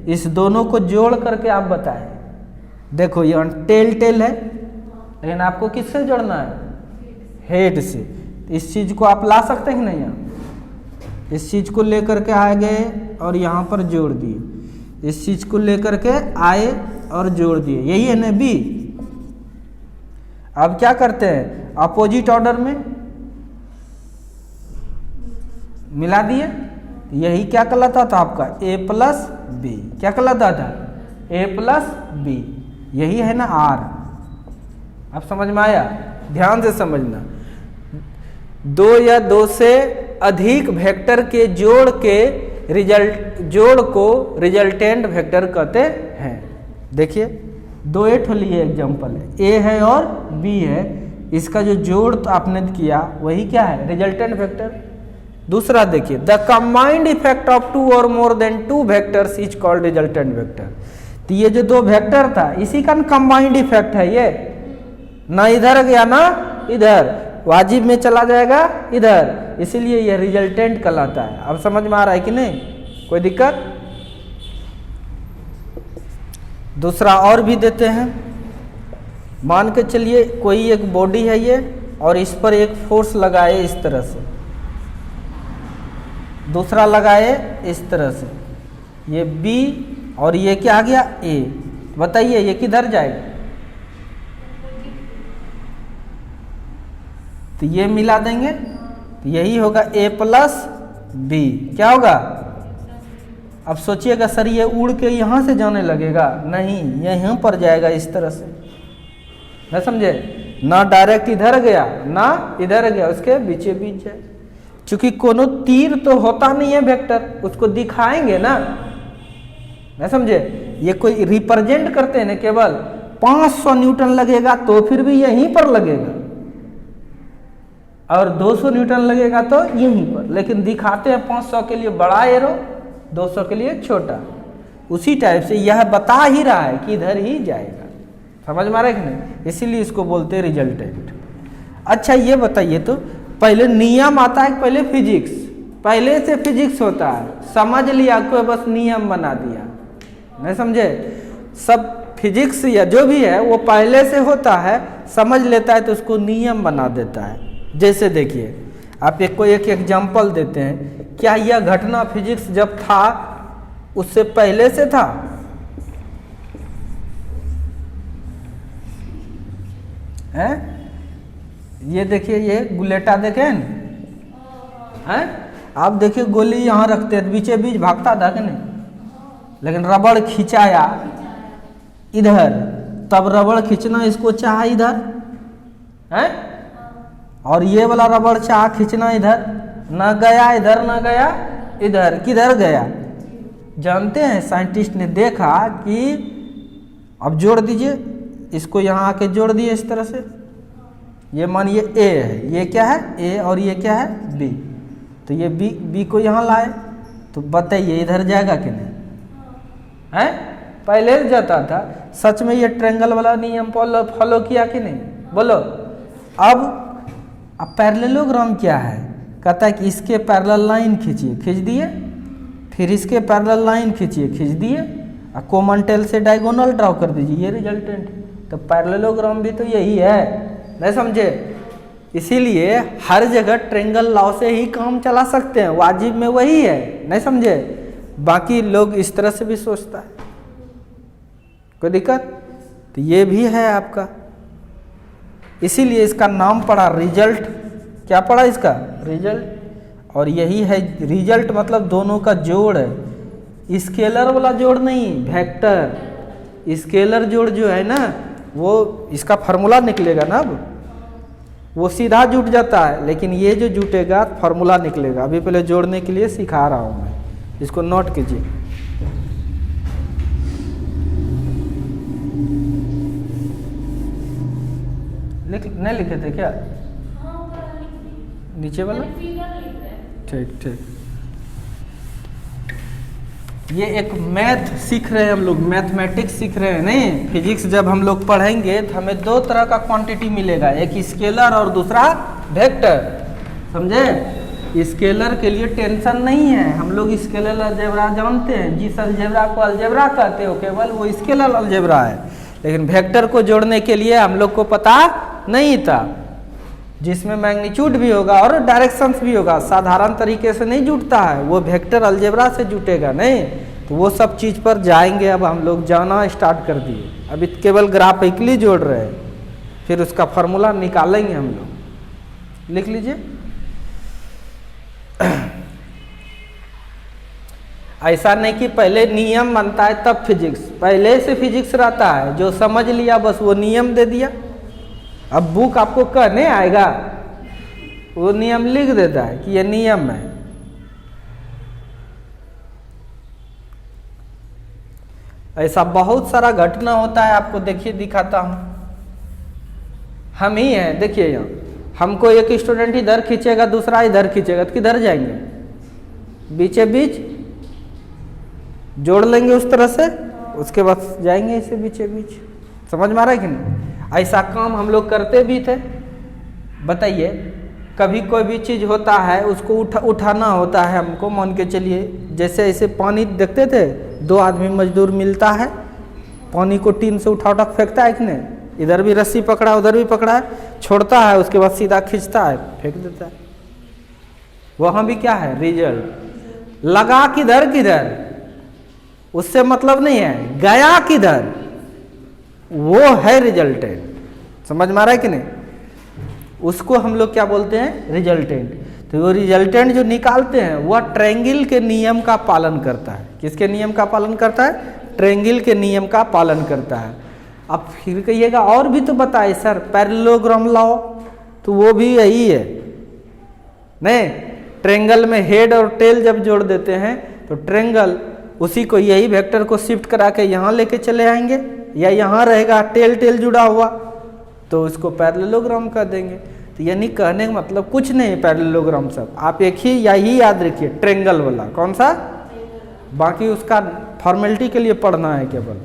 इस दोनों को जोड़ करके आप बताएं। देखो ये टेल टेल है, लेकिन आपको किससे जोड़ना है, हेड से। इस चीज को आप ला सकते हैं नहीं, यहाँ इस चीज को लेकर के आ गए और यहाँ पर जोड़ दिए, इस चीज को लेकर के आए और जोड़ दिए, यही है ना बी। अब क्या करते हैं, अपोजिट ऑर्डर में मिला दिए, यही क्या कहलाता था आपका A प्लस बी, क्या कहलाता था A प्लस बी, यही है ना R। अब समझ में आया, ध्यान से समझना। 2 या 2 से अधिक वेक्टर के जोड़ को रिजल्टेंट वेक्टर कहते हैं। देखिए 2 ठो लिए एग्जाम्पल है, A है और B है, इसका जो जोड़ तो आपने किया वही क्या है, रिजल्टेंट वेक्टर। दूसरा देखिए, द कंबाइंड इफेक्ट ऑफ 2 और more then 2 vectors is called resultant vector. तो ये जो 2 वेक्टर था इसी का कंबाइंड इफेक्ट है, ये ना इधर गया ना इधर, वाजिब में चला जाएगा इधर, इसीलिए ये रिजल्टेंट कहलाता है। अब समझ में आ रहा है कि नहीं, कोई दिक्कत? दूसरा और भी देते हैं, मान के चलिए कोई एक बॉडी है ये, और इस पर एक फोर्स लगाए इस तरह से, दूसरा लगाए इस तरह से, ये B और ये क्या आ गया A। बताइए ये किधर जाएगा, तो ये मिला देंगे तो यही होगा A प्लस बी, क्या होगा? अब सोचिएगा सर ये उड़ के यहाँ से जाने लगेगा, नहीं, यहाँ पर जाएगा इस तरह से, न समझे, ना डायरेक्ट इधर गया ना इधर गया, उसके बीचे बीच जाए। चूंकि कोनो तीर तो होता नहीं है वेक्टर, उसको दिखाएंगे ना, न समझे, ये कोई रिप्रेजेंट करते हैं ना, केवल 500 न्यूटन लगेगा तो फिर भी यहीं पर लगेगा, और 200 न्यूटन लगेगा तो यहीं पर, लेकिन दिखाते हैं 500 के लिए बड़ा एरो, 200 के लिए छोटा। उसी टाइप से यह बता ही रहा है कि इधर ही जाएगा, समझ में आ रहा है कि नहीं, इसीलिए इसको बोलते हैं रिजल्टेंट। अच्छा ये बताइए तो, पहले नियम आता है, पहले फिजिक्स, पहले से फिजिक्स होता है, समझ लिया, कोई बस नियम बना दिया, नहीं समझे, सब फिजिक्स या जो भी है वो पहले से होता है, समझ लेता है तो उसको नियम बना देता है। जैसे देखिए आप एक कोई एक एग्जाम्पल देते हैं, क्या यह घटना फिजिक्स जब था उससे पहले से था? हैं? ये देखिए, ये गुलेटा देखें हैं, आप देखिए गोली यहाँ रखते हैं बीचे बीच भागता था कि नहीं, लेकिन रबड़ खिंचाया इधर, तब रबड़ खींचना इसको चाहा इधर है, और ये वाला रबड़ चाहा खींचना इधर, ना गया इधर ना गया इधर, किधर गया? जानते हैं साइंटिस्ट ने देखा कि अब जोड़ दीजिए, इसको यहाँ आके जोड़ दिए इस तरह से, ये मानिए A है, ये क्या है A और ये क्या है B, तो ये B को यहाँ लाए तो बताइए इधर जाएगा कि नहीं है? पहले जाता था। सच में ये ट्रायंगल वाला नियम फॉलो किया कि नहीं, बोलो। अब पैरेललोग्राम क्या है, कहता है कि इसके पैरेलल लाइन खींचिए, खींच दिए, फिर इसके पैरेलल लाइन खींचिए, खींच दिए, और कॉमन टेल से डायगोनल ड्रॉ कर दीजिए, ये रिजल्टेंट। तो पैरेललोग्राम भी तो यही है, नहीं समझे, इसीलिए हर जगह ट्रायंगल लॉ से ही काम चला सकते हैं, वाजिब में वही है, नहीं समझे, बाकी लोग इस तरह से भी सोचता है, कोई दिक्कत? तो ये भी है आपका, इसीलिए इसका नाम पड़ा रिजल्ट। क्या पड़ा इसका? रिजल्ट। और यही है रिजल्ट, मतलब दोनों का जोड़ है, स्केलर वाला जोड़ नहीं, वेक्टर। स्केलर जोड़ जो है ना, वो इसका फार्मूला निकलेगा ना, अब वो सीधा जुट जाता है, लेकिन ये जो जुटेगा फार्मूला निकलेगा। अभी पहले जोड़ने के लिए सिखा रहा हूँ मैं, इसको नोट कीजिए। नहीं लिखे थे क्या? नीचे वाला? ठीक ठीक। ये एक मैथ सीख रहे हैं हम लोग, मैथमेटिक्स सीख रहे हैं। नहीं, फिजिक्स जब हम लोग पढ़ेंगे तो हमें दो तरह का क्वांटिटी मिलेगा, एक स्केलर और दूसरा वेक्टर। समझे? स्केलर के लिए टेंशन नहीं है, हम लोग स्केलर अलजेब्रा जानते हैं। जिस अलजेब्रा को अलजेब्रा कहते हो केवल वो स्केलर अलजेब्रा है, लेकिन वेक्टर को जोड़ने के लिए हम लोग को पता नहीं था, जिसमें मैग्नीट्यूड भी होगा और डायरेक्शंस भी होगा। साधारण तरीके से नहीं जुड़ता है, वो वेक्टर अलजेब्रा से जुटेगा। नहीं तो वो सब चीज़ पर जाएंगे। अब हम लोग जाना स्टार्ट कर दिए, अभी केवल ग्राफिकली जोड़ रहे हैं, फिर उसका फॉर्मूला निकालेंगे हम लोग। लिख लीजिए। ऐसा नहीं कि पहले नियम बनता है तब फिजिक्स, पहले से फिजिक्स रहता है, जो समझ लिया बस वो नियम दे दिया। अब बुक आपको कहने आएगा, वो नियम लिख देता है कि ये नियम है। ऐसा बहुत सारा घटना होता है, आपको देखिए दिखाता हूं। हम ही हैं, देखिए यहाँ हमको एक स्टूडेंट इधर खींचेगा, दूसरा इधर खींचेगा, तो किधर जाएंगे? बीचे बीच जोड़ लेंगे उस तरह से, उसके बाद जाएंगे इसे बीचे बीच। समझ में आ रहा है कि नहीं? ऐसा काम हम लोग करते भी थे। बताइए, कभी कोई भी चीज़ होता है उसको उठाना होता है हमको, मान के चलिए जैसे ऐसे पानी देखते थे, दो आदमी मजदूर मिलता है, पानी को टीन से उठा उठा फेंकता है कि नहीं? इधर भी रस्सी पकड़ा, उधर भी पकड़ा है, छोड़ता है, उसके बाद सीधा खींचता है, फेंक देता है। वहाँ भी क्या है? रिजल्ट। लगा किधर किधर उससे मतलब नहीं है, गया किधर वो है रिजल्टेंट। समझ में आ रहा है कि नहीं? उसको हम लोग क्या बोलते हैं? रिजल्टेंट। तो वो रिजल्टेंट जो निकालते हैं वह ट्रायंगल के नियम का पालन करता है। किसके नियम का पालन करता है? ट्रायंगल के नियम का पालन करता है। अब फिर कहिएगा और भी तो बताए सर, पैरेललोग्राम लाओ, तो वो भी यही है। नहीं, ट्रायंगल में हेड और टेल जब जोड़ देते हैं तो ट्रायंगल उसी को, यही वेक्टर को शिफ्ट करा के यहाँ लेके चले आएंगे, या यहाँ रहेगा टेल टेल जुड़ा हुआ, तो उसको पैरेललोग्राम कर देंगे। तो यानी कहने का मतलब कुछ नहीं, पैरेललोग्राम सब आप एक ही यही याद रखिए, ट्रायंगल वाला। कौन सा? बाकी उसका फॉर्मेलिटी के लिए पढ़ना है केवल।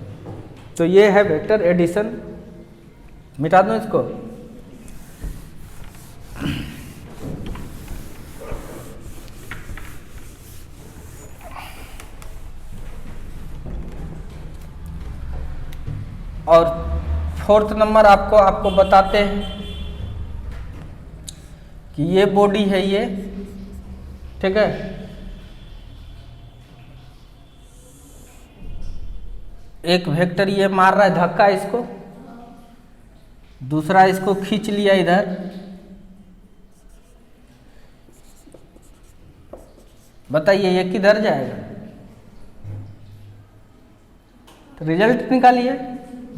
तो ये है वेक्टर एडिशन। मिटा दूं इसको। और फोर्थ नंबर आपको बताते हैं कि ये बॉडी है, ये ठीक है। एक वेक्टर ये मार रहा है धक्का इसको, दूसरा इसको खींच लिया इधर, बताइए ये किधर जाएगा? तो रिजल्ट निकालिए,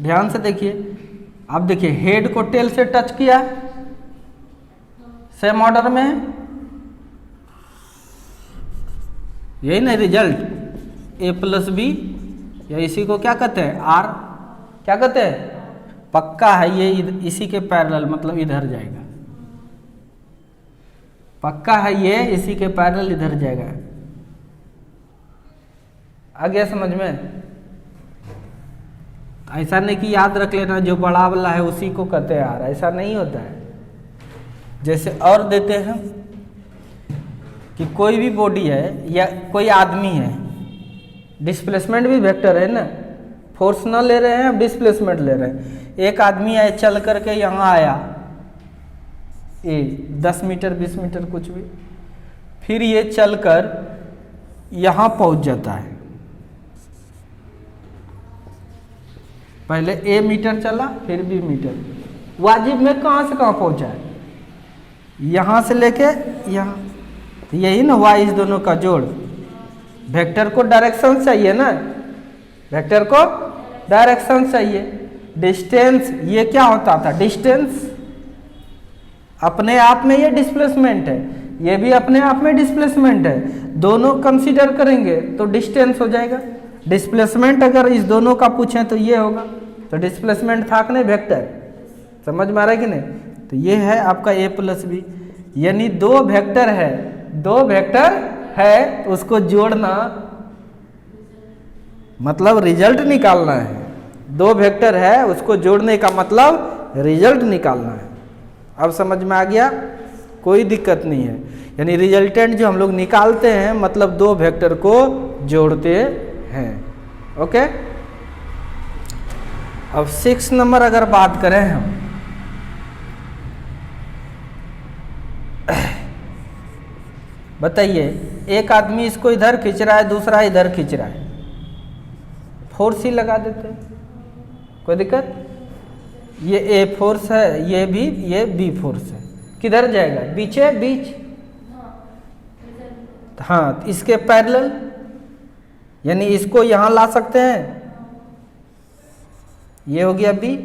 ध्यान से देखिए। अब देखिए हेड को टेल से टच किया, सेम ऑर्डर में, यही ना रिजल्ट। ए प्लस बी, या इसी को क्या कहते हैं? आर। क्या कहते हैं? पक्का है ये इसी के पैरेलल, मतलब इधर जाएगा। पक्का है ये इसी के पैरेलल इधर जाएगा। आ गया समझ में? ऐसा नहीं कि याद रख लेना जो बड़ा वाला है उसी को कहते हैं आर, ऐसा नहीं होता है। जैसे और देते हैं कि कोई भी बॉडी है या कोई आदमी है, डिस्प्लेसमेंट भी वेक्टर है ना, फोर्स ना ले रहे हैं, डिस्प्लेसमेंट ले रहे हैं। एक आदमी आए चल करके यहाँ आया, ये 10 मीटर 20 मीटर कुछ भी, फिर ये चलकर यहाँ पहुँच जाता है। पहले ए मीटर चला, फिर बी मीटर, वाजिब में कहाँ से कहाँ पहुँचा है? यहाँ से लेके यहाँ। तो यही ना वाई इस दोनों का जोड़। वेक्टर को डायरेक्शन चाहिए ना, वेक्टर को डायरेक्शन चाहिए। डिस्टेंस ये क्या होता था? डिस्टेंस अपने आप में ये डिस्प्लेसमेंट है, ये भी अपने आप में डिस्प्लेसमेंट है। दोनों कंसीडर करेंगे तो डिस्टेंस हो जाएगा। डिस्प्लेसमेंट अगर इस दोनों का पूछें तो ये होगा, तो डिस्प्लेसमेंट था कि नहीं? वेक्टर। समझ में आ रहा है कि नहीं? तो ये है आपका a प्लस बी, यानी दो वेक्टर है, दो वेक्टर है तो उसको जोड़ना मतलब रिजल्ट निकालना है। दो वेक्टर है उसको जोड़ने का मतलब रिजल्ट निकालना है। अब समझ में आ गया? कोई दिक्कत नहीं है। यानी रिजल्टेंट जो हम लोग निकालते हैं मतलब दो वेक्टर को जोड़ते हैं। ओके, अब 6 नंबर अगर बात करें हम, बताइए एक आदमी इसको इधर खींच रहा है, दूसरा इधर खींच रहा है, फोर्स ही लगा देते हैं, कोई दिक्कत? ये ए फोर्स है, ये बी फोर्स है, किधर जाएगा? बीचे बीच, हाँ इसके पैरेलल, यानी इसको यहां ला सकते हैं, ये हो गया बी,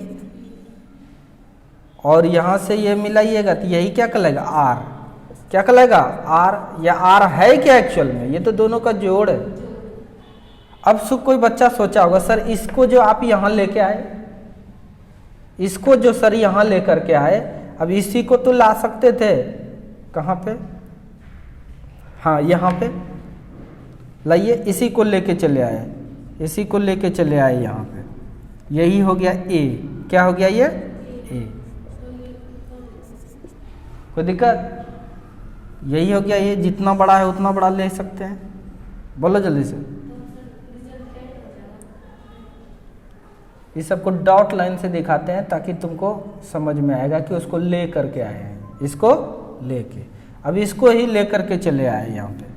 और यहां से ये मिलाइएगा तो यही क्या कहलाएगा? आर। क्या कहलाएगा? आर। या आर है क्या एक्चुअल में? ये तो दोनों का जोड़ है। अब कोई बच्चा सोचा होगा सर इसको जो आप यहां लेके आए, इसको जो सर यहां लेकर के आए, अब इसी को तो ला सकते थे, कहां पे? हाँ यहां पे लाइए, इसी को लेके चले आए, इसी को लेके चले आए यहां पे, यही हो गया ए। क्या हो गया ये? ए। कोई दिक्कत? यही हो गया ये, जितना बड़ा है उतना बड़ा ले सकते हैं। बोलो जल्दी से। इस सबको डॉट लाइन से दिखाते हैं ताकि तुमको समझ में आएगा कि उसको ले करके आए हैं, इसको लेके, अब इसको ही ले करके चले आए यहाँ पे।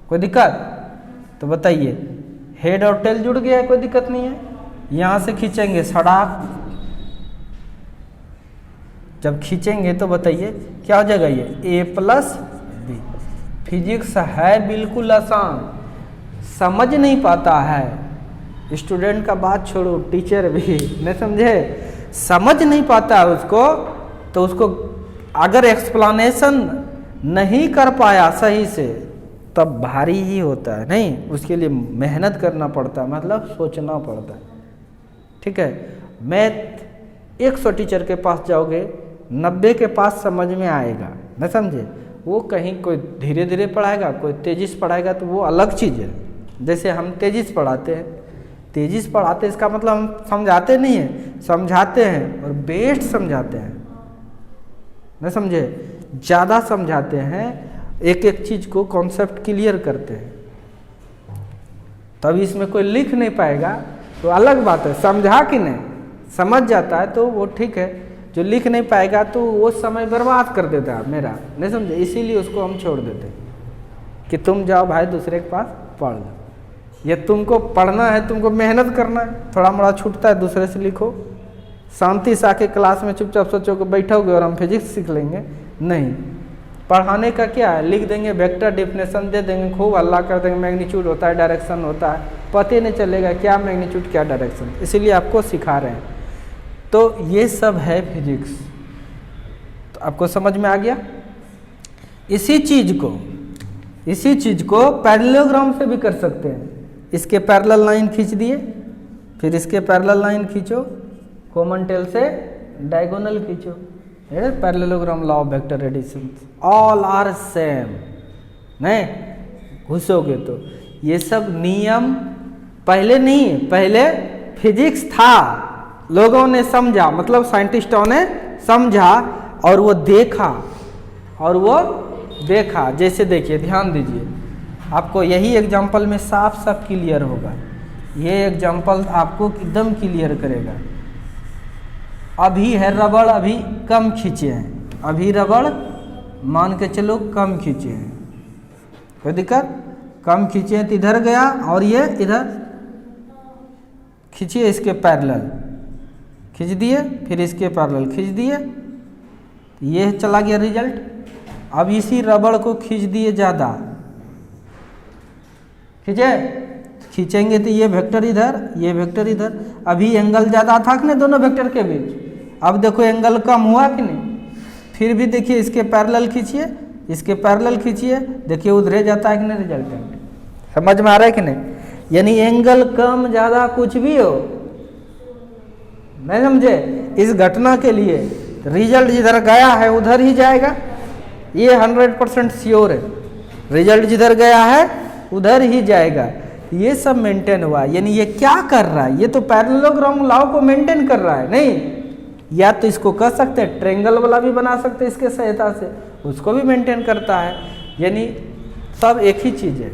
कोई दिक्कत? तो बताइए, हेड और टेल जुड़ गया है, कोई दिक्कत नहीं है। यहां से खींचेंगे सड़ाक, जब खींचेंगे तो बताइए क्या हो जाएगा? ये ए प्लस बी। फिजिक्स है बिल्कुल आसान, समझ नहीं पाता है स्टूडेंट का बात छोड़ो, टीचर भी नहीं समझे, समझ नहीं पाता है उसको, तो उसको अगर एक्सप्लेनेशन नहीं कर पाया सही से तब भारी ही होता है। नहीं, उसके लिए मेहनत करना पड़ता है, मतलब सोचना पड़ता है। ठीक है, मैथ 100 टीचर के पास जाओगे 90 के पास समझ में आएगा, न समझे। वो कहीं कोई धीरे धीरे पढ़ाएगा, कोई तेजी से पढ़ाएगा, तो वो अलग चीज़ है। जैसे हम तेजी से पढ़ाते हैं, तेजी से पढ़ाते इसका मतलब हम समझाते नहीं हैं, समझाते हैं और बेस्ट समझाते हैं, न समझे, ज़्यादा समझाते हैं, एक एक चीज़ को कॉन्सेप्ट क्लियर करते हैं। तब इसमें कोई लिख नहीं पाएगा तो अलग बात है, समझा कि नहीं, समझ जाता है तो वो ठीक है, जो लिख नहीं पाएगा तो वो समय बर्बाद कर देता है मेरा, नहीं समझे। इसीलिए उसको हम छोड़ देते हैं कि तुम जाओ भाई दूसरे के पास पढ़ लो। ये तुमको पढ़ना है, तुमको मेहनत करना है, थोड़ा मोड़ा छूटता है दूसरे से लिखो। शांति से आके क्लास में चुपचाप सोचो कि बैठोगे और हम फिजिक्स सीख लेंगे, नहीं। पढ़ाने का क्या है, लिख देंगे, वेक्टर डेफिनेशन दे देंगे, खूब हल्ला कर देंगे, मैग्नीट्यूड होता है, डायरेक्शन होता है, पता ही नहीं चलेगा क्या मैग्नीट्यूड क्या डायरेक्शन। इसीलिए आपको सिखा रहे हैं। तो ये सब है फिजिक्स। तो आपको समझ में आ गया। इसी चीज़ को पैरेललोग्राम से भी कर सकते हैं। इसके पैरेलल लाइन खींच दिए, फिर इसके पैरेलल लाइन खींचो, कॉमन टेल से डायगोनल खींचो, parallelogram law of vector addition, all are same. नहीं घुसोगे तो ये सब नियम पहले नहीं, पहले फिजिक्स था, लोगों ने समझा, मतलब साइंटिस्टों ने समझा और वो देखा, जैसे देखिए, ध्यान दीजिए, आपको यही एग्जाम्पल में साफ साफ क्लियर होगा। ये एग्जाम्पल आपको एकदम क्लियर करेगा। अभी है रबड़, अभी कम खींचे हैं, अभी रबड़ मान के चलो कम खींचे हैं, कोई दिक्कत? कम खींचे हैं तो इधर गया और ये इधर खींचिए, इसके पैरेलल खींच दिए, फिर इसके पैरेलल खींच दिए, ये चला गया रिजल्ट। अब इसी रबड़ को खींच दिए ज़्यादा, खींचेंगे तो ये वेक्टर इधर, ये वेक्टर इधर, अभी एंगल ज़्यादा था कि नहीं दोनों वेक्टर के बीच, अब देखो एंगल कम हुआ कि नहीं। फिर भी देखिए इसके पैरेलल खींचिए, इसके पैरेलल खींचिए, देखिए उधरे जाता है कि नहीं रिजल्टेंट। समझ में आ रहा है कि नहीं? यानी एंगल कम ज़्यादा कुछ भी हो, नहीं समझे? इस घटना के लिए रिजल्ट जिधर गया है उधर ही जाएगा, ये 100% श्योर है। रिजल्ट जिधर गया है उधर ही जाएगा। ये सब मेंटेन हुआ, यानी ये क्या कर रहा है? ये तो पैरेललोग्राम लॉ को मेंटेन कर रहा है। नहीं, या तो इसको कह सकते हैं ट्रायंगल वाला भी बना सकते हैं इसके सहायता से, उसको भी मेंटेन करता है। यानी सब एक ही चीज़ है।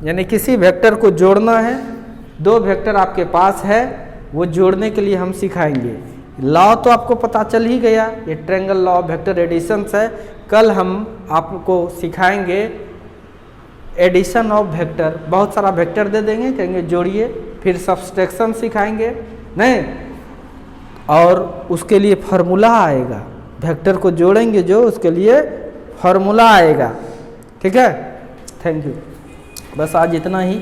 यानी किसी वेक्टर को जोड़ना है, दो वेक्टर आपके पास है, वो जोड़ने के लिए हम सिखाएंगे। लॉ तो आपको पता चल ही गया, ये triangle law of vector additions है। कल हम आपको सिखाएंगे एडिशन ऑफ वेक्टर, बहुत सारा वेक्टर दे देंगे, कहेंगे जोड़िए, फिर सब्सट्रैक्शन सिखाएंगे नहीं, और उसके लिए फार्मूला आएगा। वेक्टर को जोड़ेंगे जो, उसके लिए फार्मूला आएगा। ठीक है, थैंक यू। बस आज इतना ही।